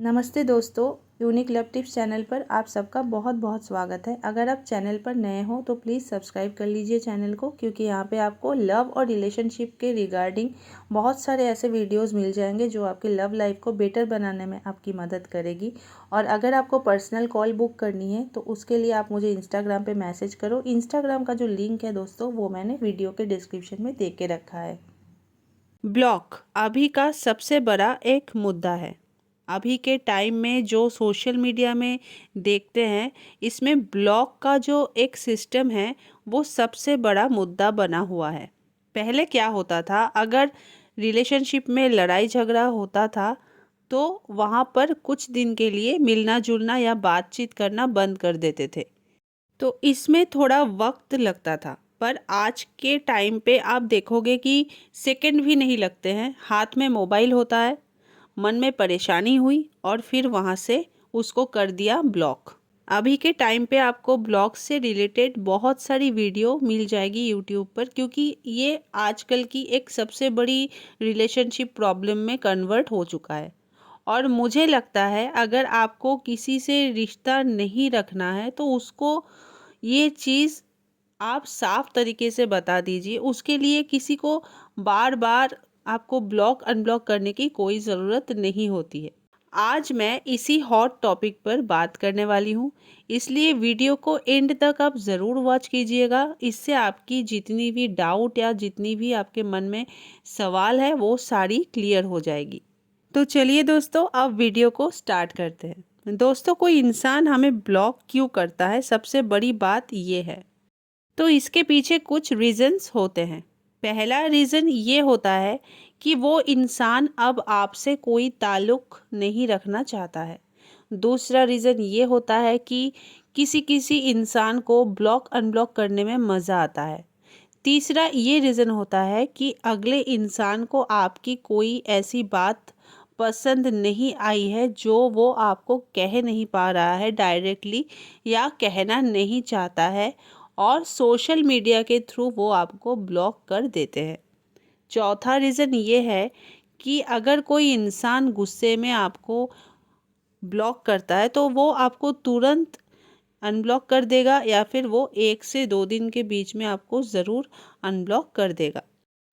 नमस्ते दोस्तों, unique love tips channel पर आप सबका बहुत बहुत स्वागत है। अगर आप चैनल पर नए हो तो प्लीज़ सब्सक्राइब कर लीजिए चैनल को, क्योंकि यहाँ पे आपको लव और रिलेशनशिप के रिगार्डिंग बहुत सारे ऐसे वीडियोस मिल जाएंगे जो आपकी लव लाइफ को बेटर बनाने में आपकी मदद करेगी। और अगर आपको पर्सनल कॉल बुक करनी है तो उसके लिए आप मुझे इंस्टाग्राम पर मैसेज करो। इंस्टाग्राम का जो लिंक है दोस्तों वो मैंने वीडियो के डिस्क्रिप्शन में दे के रखा है। ब्लॉक अभी का सबसे बड़ा एक मुद्दा है। अभी के टाइम में जो सोशल मीडिया में देखते हैं, इसमें ब्लॉक का जो एक सिस्टम है वो सबसे बड़ा मुद्दा बना हुआ है। पहले क्या होता था, अगर रिलेशनशिप में लड़ाई झगड़ा होता था तो वहाँ पर कुछ दिन के लिए मिलना जुलना या बातचीत करना बंद कर देते थे, तो इसमें थोड़ा वक्त लगता था। पर आज के टाइम पे आप देखोगे कि सेकंड भी नहीं लगते हैं, हाथ में मोबाइल होता है, मन में परेशानी हुई और फिर वहाँ से उसको कर दिया ब्लॉक। अभी के टाइम पे आपको ब्लॉग से रिलेटेड बहुत सारी वीडियो मिल जाएगी यूट्यूब पर, क्योंकि ये आजकल की एक सबसे बड़ी रिलेशनशिप प्रॉब्लम में कन्वर्ट हो चुका है। और मुझे लगता है अगर आपको किसी से रिश्ता नहीं रखना है तो उसको ये चीज़ आप साफ तरीके से बता दीजिए। उसके लिए किसी को बार बार आपको ब्लॉक अनब्लॉक करने की कोई ज़रूरत नहीं होती है। आज मैं इसी हॉट टॉपिक पर बात करने वाली हूँ, इसलिए वीडियो को एंड तक आप ज़रूर वॉच कीजिएगा। इससे आपकी जितनी भी डाउट या जितनी भी आपके मन में सवाल है वो सारी क्लियर हो जाएगी। तो चलिए दोस्तों, अब वीडियो को स्टार्ट करते हैं। दोस्तों, कोई इंसान हमें ब्लॉक क्यों करता है, सबसे बड़ी बात ये है। तो इसके पीछे कुछ रीज़न्स होते हैं। पहला रीज़न ये होता है कि वो इंसान अब आपसे कोई ताल्लुक़ नहीं रखना चाहता है। दूसरा रीज़न ये होता है कि किसी किसी इंसान को ब्लॉक अनब्लॉक करने में मज़ा आता है। तीसरा ये रीज़न होता है कि अगले इंसान को आपकी कोई ऐसी बात पसंद नहीं आई है जो वो आपको कह नहीं पा रहा है डायरेक्टली, या कहना नहीं चाहता है, और सोशल मीडिया के थ्रू वो आपको ब्लॉक कर देते हैं। चौथा रीज़न ये है कि अगर कोई इंसान गुस्से में आपको ब्लॉक करता है तो वो आपको तुरंत अनब्लॉक कर देगा, या फिर वो 1 से 2 दिन के बीच में आपको ज़रूर अनब्लॉक कर देगा।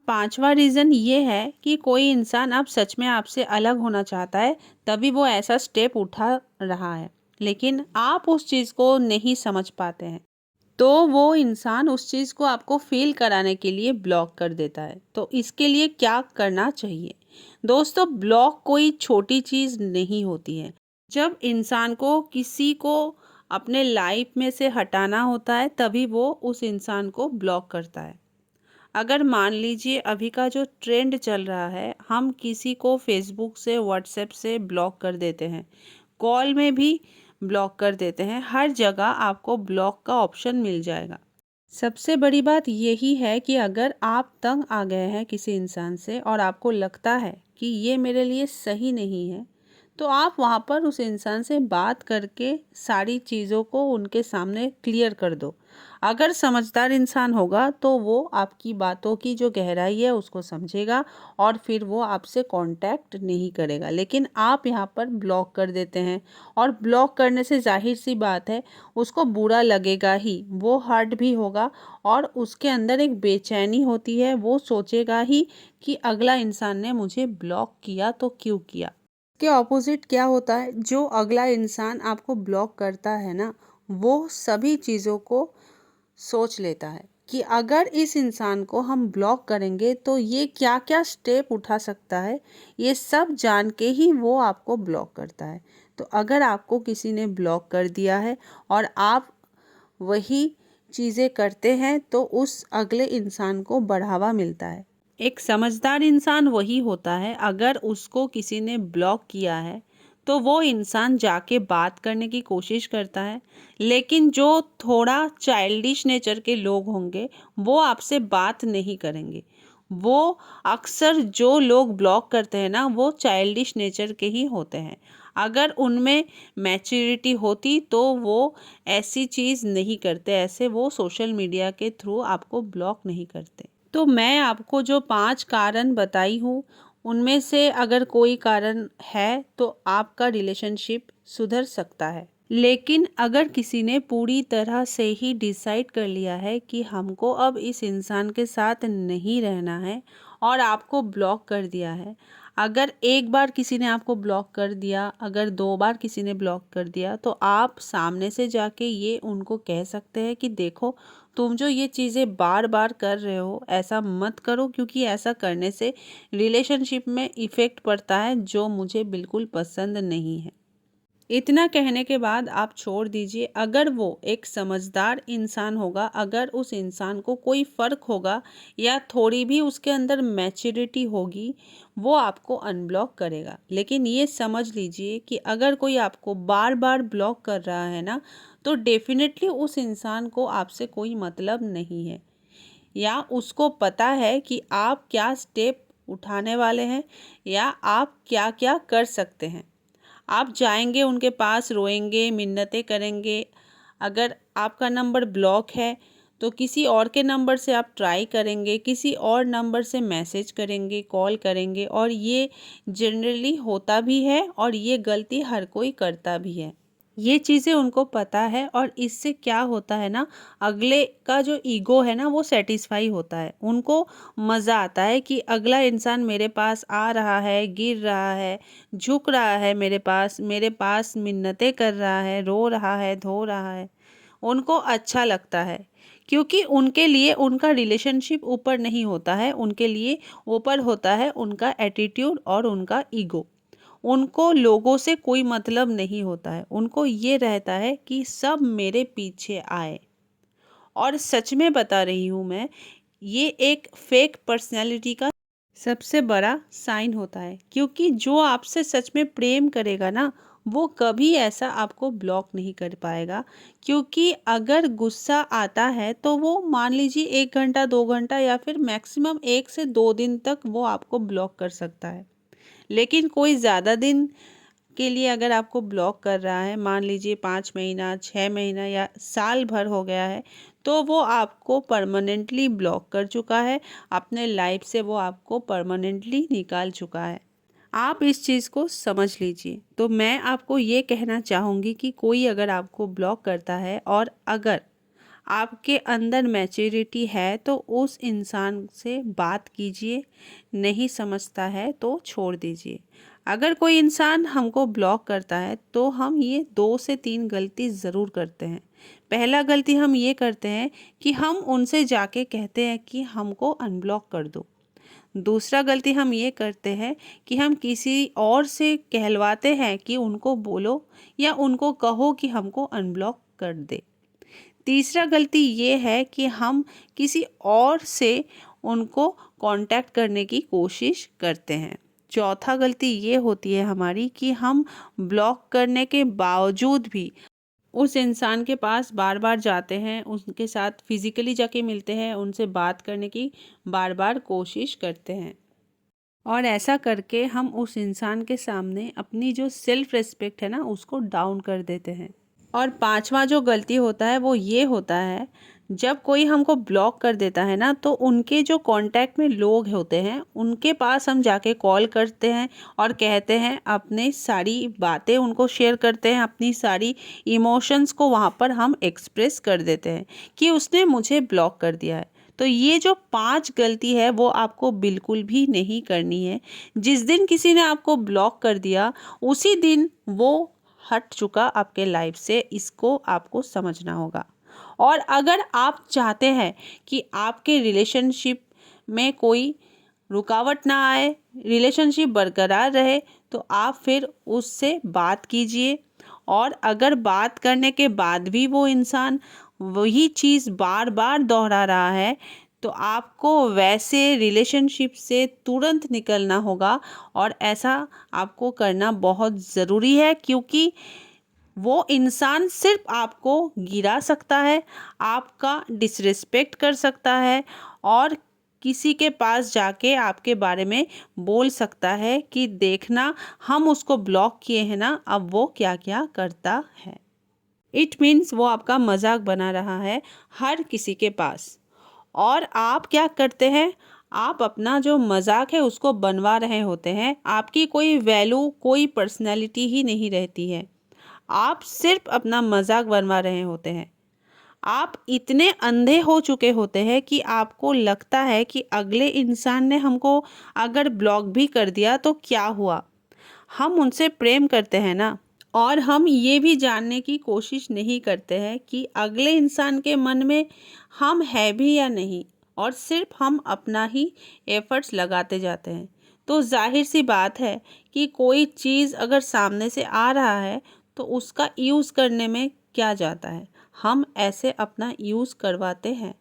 पांचवा रीज़न ये है कि कोई इंसान अब सच में आपसे अलग होना चाहता है, तभी वो ऐसा स्टेप उठा रहा है, लेकिन आप उस चीज़ को नहीं समझ पाते हैं, तो वो इंसान उस चीज़ को आपको फील कराने के लिए ब्लॉक कर देता है। तो इसके लिए क्या करना चाहिए? दोस्तों, ब्लॉक कोई छोटी चीज़ नहीं होती है। जब इंसान को किसी को अपने लाइफ में से हटाना होता है तभी वो उस इंसान को ब्लॉक करता है। अगर मान लीजिए अभी का जो ट्रेंड चल रहा है, हम किसी को फेसबुक से व्हाट्सएप से ब्लॉक कर देते हैं, कॉल में भी ब्लॉक कर देते हैं, हर जगह आपको ब्लॉक का ऑप्शन मिल जाएगा। सबसे बड़ी बात यही है कि अगर आप तंग आ गए हैं किसी इंसान से और आपको लगता है कि ये मेरे लिए सही नहीं है, तो आप वहाँ पर उस इंसान से बात करके सारी चीज़ों को उनके सामने क्लियर कर दो। अगर समझदार इंसान होगा तो वो आपकी बातों की जो गहराई है उसको समझेगा और फिर वो आपसे कांटेक्ट नहीं करेगा। लेकिन आप यहाँ पर ब्लॉक कर देते हैं, और ब्लॉक करने से जाहिर सी बात है उसको बुरा लगेगा ही, वो हर्ट भी होगा, और उसके अंदर एक बेचैनी होती है। वो सोचेगा ही कि अगला इंसान ने मुझे ब्लॉक किया तो क्यों किया। के ऑपोजिट क्या होता है, जो अगला इंसान आपको ब्लॉक करता है ना, वो सभी चीज़ों को सोच लेता है कि अगर इस इंसान को हम ब्लॉक करेंगे तो ये क्या क्या स्टेप उठा सकता है, ये सब जान के ही वो आपको ब्लॉक करता है। तो अगर आपको किसी ने ब्लॉक कर दिया है और आप वही चीज़ें करते हैं तो उस अगले इंसान को बढ़ावा मिलता है। एक समझदार इंसान वही होता है, अगर उसको किसी ने ब्लॉक किया है तो वो इंसान जाके बात करने की कोशिश करता है। लेकिन जो थोड़ा चाइल्डिश नेचर के लोग होंगे वो आपसे बात नहीं करेंगे। वो अक्सर जो लोग ब्लॉक करते हैं ना, वो चाइल्डिश नेचर के ही होते हैं। अगर उनमें मैच्योरिटी होती तो वो ऐसी चीज़ नहीं करते, ऐसे वो सोशल मीडिया के थ्रू आपको ब्लॉक नहीं करते। तो मैं आपको जो 5 कारण बताई हूँ उनमें से अगर कोई कारण है तो आपका रिलेशनशिप सुधर सकता है। लेकिन अगर किसी ने पूरी तरह से ही डिसाइड कर लिया है कि हमको अब इस इंसान के साथ नहीं रहना है और आपको ब्लॉक कर दिया है, अगर एक बार किसी ने आपको ब्लॉक कर दिया, अगर 2 बार किसी ने ब्लॉक कर दिया, तो आप सामने से जाके ये उनको कह सकते हैं कि देखो, तुम जो ये चीज़ें बार बार कर रहे हो ऐसा मत करो, क्योंकि ऐसा करने से रिलेशनशिप में इफ़ेक्ट पड़ता है जो मुझे बिल्कुल पसंद नहीं है। इतना कहने के बाद आप छोड़ दीजिए। अगर वो एक समझदार इंसान होगा, अगर उस इंसान को कोई फ़र्क होगा या थोड़ी भी उसके अंदर मैच्योरिटी होगी, वो आपको अनब्लॉक करेगा। लेकिन ये समझ लीजिए कि अगर कोई आपको बार बार ब्लॉक कर रहा है ना, तो डेफिनेटली उस इंसान को आपसे कोई मतलब नहीं है, या उसको पता है कि आप क्या स्टेप उठाने वाले हैं या आप क्या क्या कर सकते हैं। आप जाएंगे उनके पास, रोएंगे, मिन्नतें करेंगे। अगर आपका नंबर ब्लॉक है तो किसी और के नंबर से आप ट्राई करेंगे, किसी और नंबर से मैसेज करेंगे, कॉल करेंगे, और ये जनरली होता भी है और ये गलती हर कोई करता भी है। ये चीज़ें उनको पता है और इससे क्या होता है ना, अगले का जो ईगो है ना वो सेटिस्फाई होता है। उनको मज़ा आता है कि अगला इंसान मेरे पास आ रहा है, गिर रहा है, झुक रहा है, मेरे पास मिन्नतें कर रहा है, रो रहा है, धो रहा है। उनको अच्छा लगता है, क्योंकि उनके लिए उनका रिलेशनशिप ऊपर नहीं होता है, उनके लिए ऊपर होता है उनका एटीट्यूड और उनका ईगो। उनको लोगों से कोई मतलब नहीं होता है, उनको ये रहता है कि सब मेरे पीछे आए। और सच में बता रही हूँ मैं, ये एक फेक पर्सनैलिटी का सबसे बड़ा साइन होता है, क्योंकि जो आपसे सच में प्रेम करेगा ना, वो कभी ऐसा आपको ब्लॉक नहीं कर पाएगा। क्योंकि अगर गुस्सा आता है तो वो मान लीजिए 1 घंटा 2 घंटा या फिर मैक्सिमम 1 से 2 दिन तक वो आपको ब्लॉक कर सकता है। लेकिन कोई ज़्यादा दिन के लिए अगर आपको ब्लॉक कर रहा है, मान लीजिए 5 महीना, 6 महीना या साल भर हो गया है, तो वो आपको परमानेंटली ब्लॉक कर चुका है, अपने लाइफ से वो आपको परमानेंटली निकाल चुका है। आप इस चीज़ को समझ लीजिए। तो मैं आपको ये कहना चाहूँगी कि कोई अगर आपको ब्लॉक करता है और अगर आपके अंदर मैच्योरिटी है तो उस इंसान से बात कीजिए, नहीं समझता है तो छोड़ दीजिए। अगर कोई इंसान हमको ब्लॉक करता है तो हम ये 2 से 3 गलती ज़रूर करते हैं। पहला गलती हम ये करते हैं कि हम उनसे जाके कहते हैं कि हमको अनब्लॉक कर दो। दूसरा गलती हम ये करते हैं कि हम किसी और से कहलवाते हैं कि उनको बोलो या उनको कहो कि हमको अनब्लॉक कर दे। तीसरा गलती ये है कि हम किसी और से उनको कांटेक्ट करने की कोशिश करते हैं। चौथा गलती ये होती है हमारी कि हम ब्लॉक करने के बावजूद भी उस इंसान के पास बार बार जाते हैं, उनके साथ फिजिकली जाके मिलते हैं, उनसे बात करने की बार बार कोशिश करते हैं। और ऐसा करके हम उस इंसान के सामने अपनी जो सेल्फ रिस्पेक्ट है ना, उसको डाउन कर देते हैं। और पांचवा जो गलती होता है वो ये होता है, जब कोई हमको ब्लॉक कर देता है ना, तो उनके जो कांटेक्ट में लोग होते हैं उनके पास हम जाके कॉल करते हैं और कहते हैं, अपने सारी बातें उनको शेयर करते हैं, अपनी सारी इमोशंस को वहाँ पर हम एक्सप्रेस कर देते हैं कि उसने मुझे ब्लॉक कर दिया है। तो ये जो 5 गलती है वो आपको बिल्कुल भी नहीं करनी है। जिस दिन किसी ने आपको ब्लॉक कर दिया उसी दिन वो हट चुका आपके लाइफ से, इसको आपको समझना होगा। और अगर आप चाहते हैं कि आपके रिलेशनशिप में कोई रुकावट ना आए, रिलेशनशिप बरकरार रहे, तो आप फिर उससे बात कीजिए। और अगर बात करने के बाद भी वो इंसान वही चीज़ बार बार दोहरा रहा है, तो आपको वैसे रिलेशनशिप से तुरंत निकलना होगा। और ऐसा आपको करना बहुत ज़रूरी है, क्योंकि वो इंसान सिर्फ आपको गिरा सकता है, आपका डिसरिस्पेक्ट कर सकता है, और किसी के पास जाके आपके बारे में बोल सकता है कि देखना, हम उसको ब्लॉक किए हैं ना, अब वो क्या क्या करता है। इट मीन्स वो आपका मजाक बना रहा है हर किसी के पास। और आप क्या करते हैं, आप अपना जो मजाक है उसको बनवा रहे होते हैं। आपकी कोई वैल्यू, कोई पर्सनैलिटी ही नहीं रहती है। आप सिर्फ अपना मजाक बनवा रहे होते हैं। आप इतने अंधे हो चुके होते हैं कि आपको लगता है कि अगले इंसान ने हमको अगर ब्लॉक भी कर दिया तो क्या हुआ, हम उनसे प्रेम करते हैं ना। और हम ये भी जानने की कोशिश नहीं करते हैं कि अगले इंसान के मन में हम है भी या नहीं, और सिर्फ हम अपना ही एफर्ट्स लगाते जाते हैं। तो जाहिर सी बात है कि कोई चीज़ अगर सामने से आ रहा है तो उसका यूज़ करने में क्या जाता है, हम ऐसे अपना यूज़ करवाते हैं।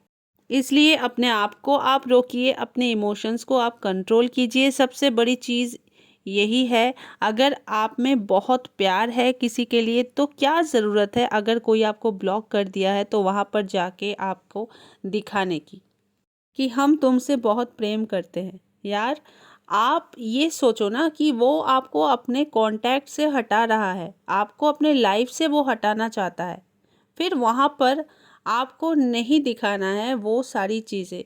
इसलिए अपने आप को आप रोकिए, अपने इमोशंस को आप कंट्रोल कीजिए। सबसे बड़ी चीज़ यही है, अगर आप में बहुत प्यार है किसी के लिए तो क्या ज़रूरत है अगर कोई आपको ब्लॉक कर दिया है तो वहाँ पर जाके आपको दिखाने की कि हम तुमसे बहुत प्रेम करते हैं। यार, आप ये सोचो ना कि वो आपको अपने कांटेक्ट से हटा रहा है, आपको अपने लाइफ से वो हटाना चाहता है। फिर वहाँ पर आपको नहीं दिखाना है वो सारी चीज़ें।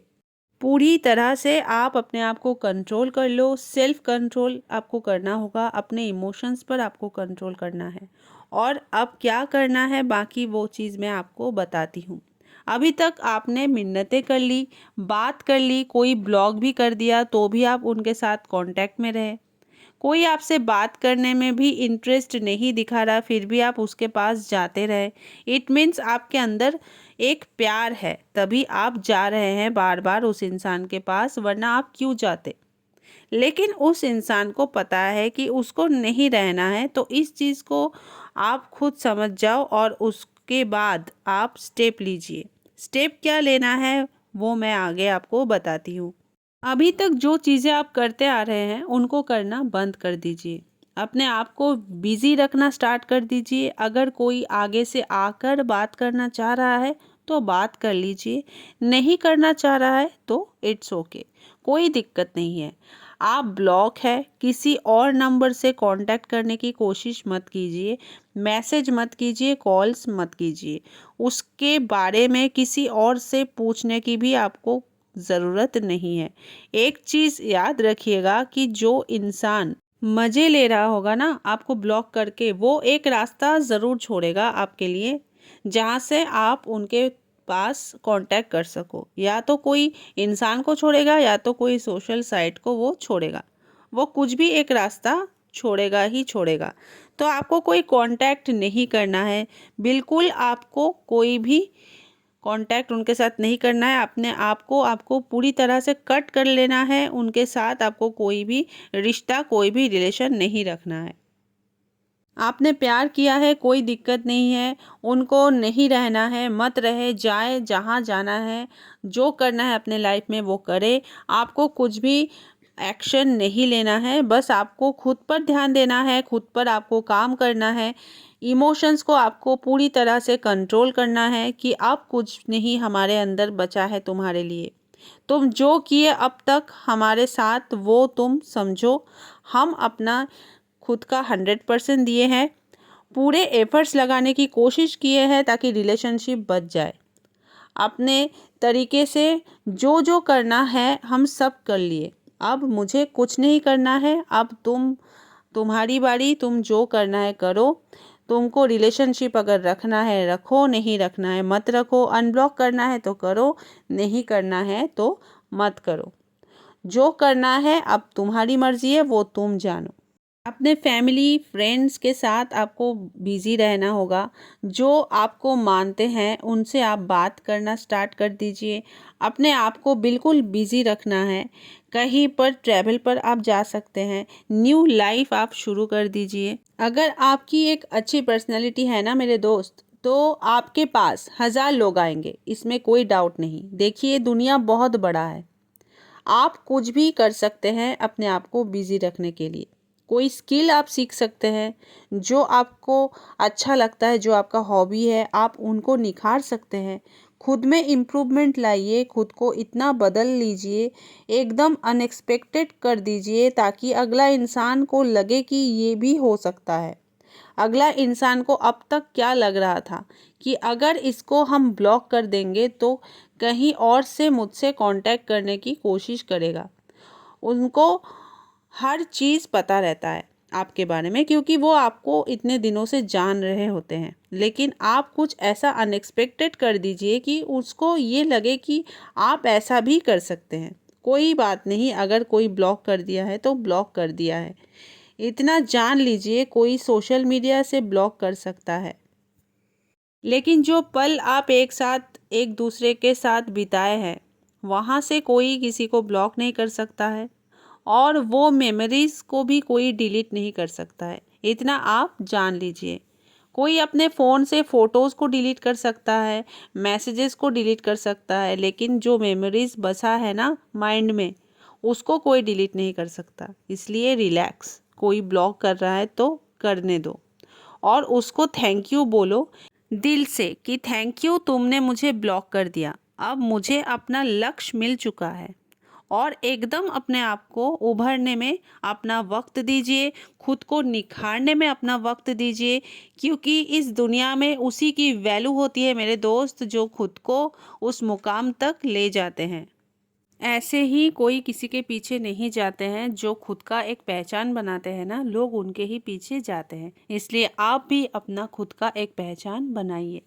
पूरी तरह से आप अपने आप को कंट्रोल कर लो। सेल्फ कंट्रोल आपको करना होगा, अपने इमोशंस पर आपको कंट्रोल करना है। और अब क्या करना है बाकी वो चीज़ मैं आपको बताती हूँ। अभी तक आपने मिन्नतें कर ली, बात कर ली, कोई ब्लॉक भी कर दिया तो भी आप उनके साथ कांटेक्ट में रहे। कोई आपसे बात करने में भी इंटरेस्ट नहीं दिखा रहा फिर भी आप उसके पास जाते रहे। इट मीन्स आपके अंदर एक प्यार है, तभी आप जा रहे हैं बार बार उस इंसान के पास, वरना आप क्यों जाते। लेकिन उस इंसान को पता है कि उसको नहीं रहना है, तो इस चीज़ को आप खुद समझ जाओ और उसके बाद आप स्टेप लीजिए। स्टेप क्या लेना है वो मैं आगे आपको बताती हूँ। अभी तक जो चीज़ें आप करते आ रहे हैं उनको करना बंद कर दीजिए। अपने आप को बिज़ी रखना स्टार्ट कर दीजिए। अगर कोई आगे से आकर बात करना चाह रहा है तो बात कर लीजिए, नहीं करना चाह रहा है तो इट्स ओके, कोई दिक्कत नहीं है। आप ब्लॉक है, किसी और नंबर से कांटेक्ट करने की कोशिश मत कीजिए, मैसेज मत कीजिए, कॉल्स मत कीजिए। उसके बारे में किसी और से पूछने की भी आपको ज़रूरत नहीं है। एक चीज़ याद रखिएगा कि जो इंसान मज़े ले रहा होगा ना आपको ब्लॉक करके, वो एक रास्ता ज़रूर छोड़ेगा आपके लिए, जहाँ से आप उनके पास कांटेक्ट कर सको। या तो कोई इंसान को छोड़ेगा या तो कोई सोशल साइट को वो छोड़ेगा। वो कुछ भी एक रास्ता छोड़ेगा ही छोड़ेगा। तो आपको कोई कांटेक्ट नहीं करना है, बिल्कुल आपको कोई भी कांटेक्ट उनके साथ नहीं करना है। अपने आप को आपको पूरी तरह से कट कर लेना है। उनके साथ आपको कोई भी रिश्ता, कोई भी रिलेशन नहीं रखना है। आपने प्यार किया है, कोई दिक्कत नहीं है, उनको नहीं रहना है, मत रहे, जाए जहाँ जाना है, जो करना है अपने लाइफ में वो करे। आपको कुछ भी एक्शन नहीं लेना है, बस आपको खुद पर ध्यान देना है, खुद पर आपको काम करना है। इमोशंस को आपको पूरी तरह से कंट्रोल करना है कि अब कुछ नहीं हमारे अंदर बचा है तुम्हारे लिए। तुम जो किए अब तक हमारे साथ वो तुम समझो। हम अपना खुद का 100% दिए हैं, पूरे एफर्ट्स लगाने की कोशिश किए हैं ताकि रिलेशनशिप बच जाए। अपने तरीके से जो जो करना है हम सब कर लिए, अब मुझे कुछ नहीं करना है। अब तुम्हारी बारी, तुम जो करना है करो। तुमको रिलेशनशिप अगर रखना है रखो, नहीं रखना है मत रखो। अनब्लॉक करना है तो करो, नहीं करना है तो मत करो। जो करना है अब तुम्हारी मर्जी है, वो तुम जानो। अपने फैमिली फ्रेंड्स के साथ आपको बिज़ी रहना होगा। जो आपको मानते हैं उनसे आप बात करना स्टार्ट कर दीजिए। अपने आप को बिल्कुल बिज़ी रखना है। कहीं पर ट्रैवल पर आप जा सकते हैं, न्यू लाइफ आप शुरू कर दीजिए। अगर आपकी एक अच्छी पर्सनैलिटी है ना मेरे दोस्त, तो आपके पास 1000 लोग आएंगे, इसमें कोई डाउट नहीं। देखिए दुनिया बहुत बड़ा है, आप कुछ भी कर सकते हैं अपने आप को बिज़ी रखने के लिए। कोई स्किल आप सीख सकते हैं, जो आपको अच्छा लगता है, जो आपका हॉबी है, आप उनको निखार सकते हैं। खुद में इम्प्रूवमेंट लाइए, खुद को इतना बदल लीजिए, एकदम अनएक्सपेक्टेड कर दीजिए ताकि अगला इंसान को लगे कि ये भी हो सकता है। अगला इंसान को अब तक क्या लग रहा था कि अगर इसको हम ब्लॉक कर देंगे तो कहीं और से मुझसे कांटेक्ट करने की कोशिश करेगा। उनको हर चीज़ पता रहता है आपके बारे में, क्योंकि वो आपको इतने दिनों से जान रहे होते हैं। लेकिन आप कुछ ऐसा अनएक्सपेक्टेड कर दीजिए कि उसको ये लगे कि आप ऐसा भी कर सकते हैं। कोई बात नहीं, अगर कोई ब्लॉक कर दिया है तो ब्लॉक कर दिया है। इतना जान लीजिए, कोई सोशल मीडिया से ब्लॉक कर सकता है, लेकिन जो पल आप एक साथ एक दूसरे के साथ बिताए हैं, वहाँ से कोई किसी को ब्लॉक नहीं कर सकता है और वो मेमोरीज़ को भी कोई डिलीट नहीं कर सकता है। इतना आप जान लीजिए। कोई अपने फ़ोन से फ़ोटोज़ को डिलीट कर सकता है, मैसेजेस को डिलीट कर सकता है, लेकिन जो मेमोरीज़ बसा है ना माइंड में, उसको कोई डिलीट नहीं कर सकता। इसलिए रिलैक्स। कोई ब्लॉक कर रहा है तो करने दो और उसको थैंक यू बोलो दिल से कि थैंक यू, तुमने मुझे ब्लॉक कर दिया। अब मुझे अपना लक्ष्य मिल चुका है। और एकदम अपने आप को उभरने में अपना वक्त दीजिए, खुद को निखारने में अपना वक्त दीजिए, क्योंकि इस दुनिया में उसी की वैल्यू होती है मेरे दोस्त, जो खुद को उस मुकाम तक ले जाते हैं। ऐसे ही कोई किसी के पीछे नहीं जाते हैं। जो खुद का एक पहचान बनाते हैं ना, लोग उनके ही पीछे जाते हैं। इसलिए आप भी अपना खुद का एक पहचान बनाइए।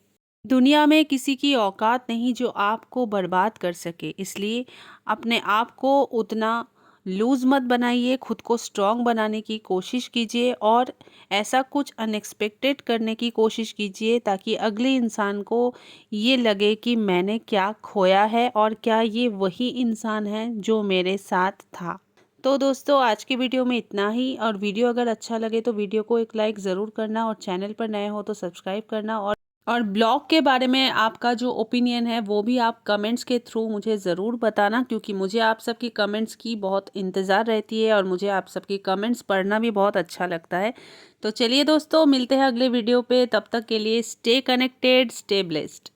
दुनिया में किसी की औकात नहीं जो आपको बर्बाद कर सके। इसलिए अपने आप को उतना लूज़ मत बनाइए, खुद को स्ट्रॉन्ग बनाने की कोशिश कीजिए और ऐसा कुछ अनएक्सपेक्टेड करने की कोशिश कीजिए ताकि अगले इंसान को ये लगे कि मैंने क्या खोया है और क्या ये वही इंसान है जो मेरे साथ था। तो दोस्तों, आज की वीडियो में इतना ही। और वीडियो अगर अच्छा लगे तो वीडियो को एक लाइक ज़रूर करना और चैनल पर नए हो तो सब्सक्राइब करना। और ब्लॉग के बारे में आपका जो ओपिनियन है वो भी आप कमेंट्स के थ्रू मुझे ज़रूर बताना, क्योंकि मुझे आप सबकी कमेंट्स की बहुत इंतज़ार रहती है और मुझे आप सबकी कमेंट्स पढ़ना भी बहुत अच्छा लगता है। तो चलिए दोस्तों, मिलते हैं अगले वीडियो पे। तब तक के लिए स्टे कनेक्टेड, स्टे ब्लेस्ड।